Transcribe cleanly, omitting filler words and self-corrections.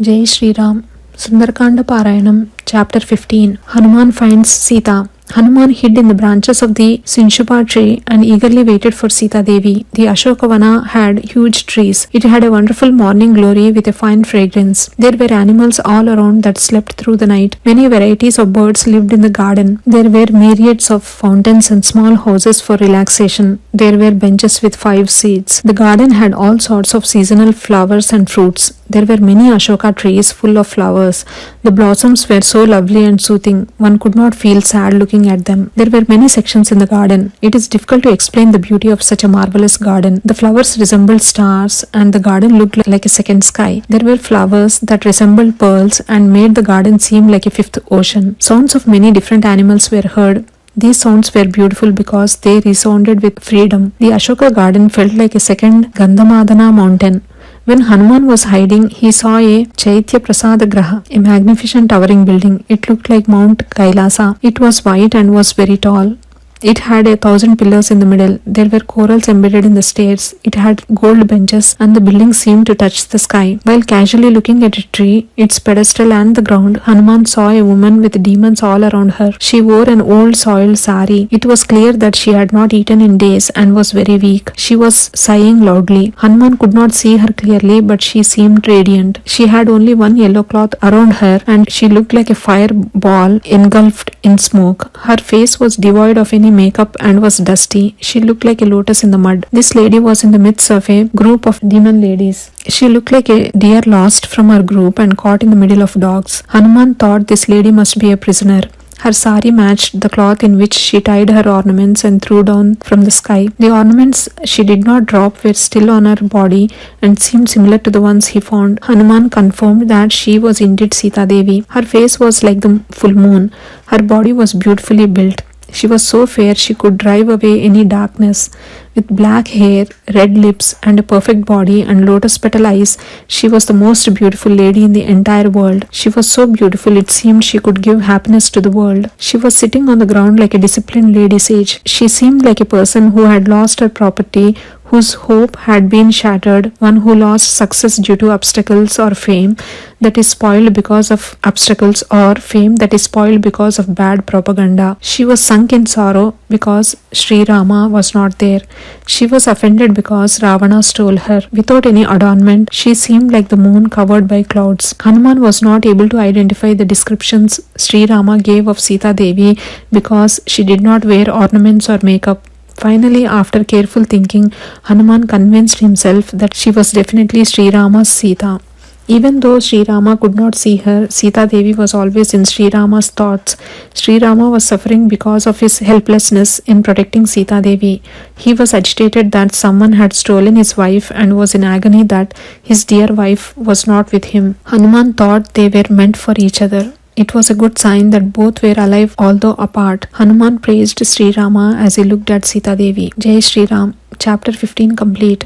Jai Shri Ram. Sundarakanda Parayanam, Chapter 15. Hanumān finds Sīta. Hanumān hid in the branches of the Sinshupa tree and eagerly waited for Sīta Devi. The Ashokavana had huge trees. It had a wonderful morning glory with a fine fragrance. There were animals all around that slept through the night. Many varieties of birds lived in the garden. There were myriads of fountains and small houses for relaxation. There were benches with 5 seats. The garden had all sorts of seasonal flowers and fruits. There were many Ashoka trees full of flowers. The blossoms were so lovely and soothing, one could not feel sad looking at them. There were many sections in the garden. It is difficult to explain the beauty of such a marvelous garden. The flowers resembled stars and the garden looked like a second sky. There were flowers that resembled pearls and made the garden seem like a fifth ocean. Sounds of many different animals were heard. These sounds were beautiful because they resounded with freedom. The Ashoka garden felt like a second Gandhamadana mountain. When Hanumān was hiding, he saw a Chaitya Prasada Graha, a magnificent towering building. It looked like Mount Kailasa. It was white and was very tall. It had 1,000 pillars in the middle. There were corals embedded in the stairs. It had gold benches and the building seemed to touch the sky. While casually looking at a tree, its pedestal and the ground, Hanumān saw a woman with demons all around her. She wore an old soiled sari. It was clear that she had not eaten in days and was very weak. She was sighing loudly. Hanumān could not see her clearly, but she seemed radiant. She had only one yellow cloth around her and she looked like a fireball engulfed in smoke. Her face was devoid of any makeup and was dusty. She looked like a lotus in the mud. This lady was in the midst of a group of demon ladies. She looked like a deer lost from her group and caught in the middle of dogs. Hanumān thought this lady must be a prisoner. Her sari matched the cloth in which she tied her ornaments and threw down from the sky. The ornaments she did not drop were still on her body and seemed similar to the ones he found. Hanumān confirmed that she was indeed Sīta Devi. Her face was like the full moon. Her body was beautifully built. She was so fair she could drive away any darkness. With black hair, red lips, and a perfect body and lotus petal eyes, she was the most beautiful lady in the entire world. She was so beautiful it seemed she could give happiness to the world. She was sitting on the ground like a disciplined lady sage. She seemed like a person who had lost her property, whose hope had been shattered, one who lost success due to obstacles or fame that is spoiled because of obstacles or fame that is spoiled because of bad propaganda. She was sunk in sorrow because Sri Rama was not there. She was offended because Ravana stole her. Without any adornment, she seemed like the moon covered by clouds. Hanumān was not able to identify the descriptions Sri Rama gave of Sīta Devi because she did not wear ornaments or makeup. Finally, after careful thinking, Hanumān convinced himself that she was definitely Sri Rama's Sīta. Even though Sri Rama could not see her, Sīta Devi was always in Sri Rama's thoughts. Sri Rama was suffering because of his helplessness in protecting Sīta Devi. He was agitated that someone had stolen his wife and was in agony that his dear wife was not with him. Hanumān thought they were meant for each other. It was a good sign that both were alive although apart. Hanumān praised Sri Rama as he looked at Sīta Devi. Jai Shri Ram. Chapter 15 complete.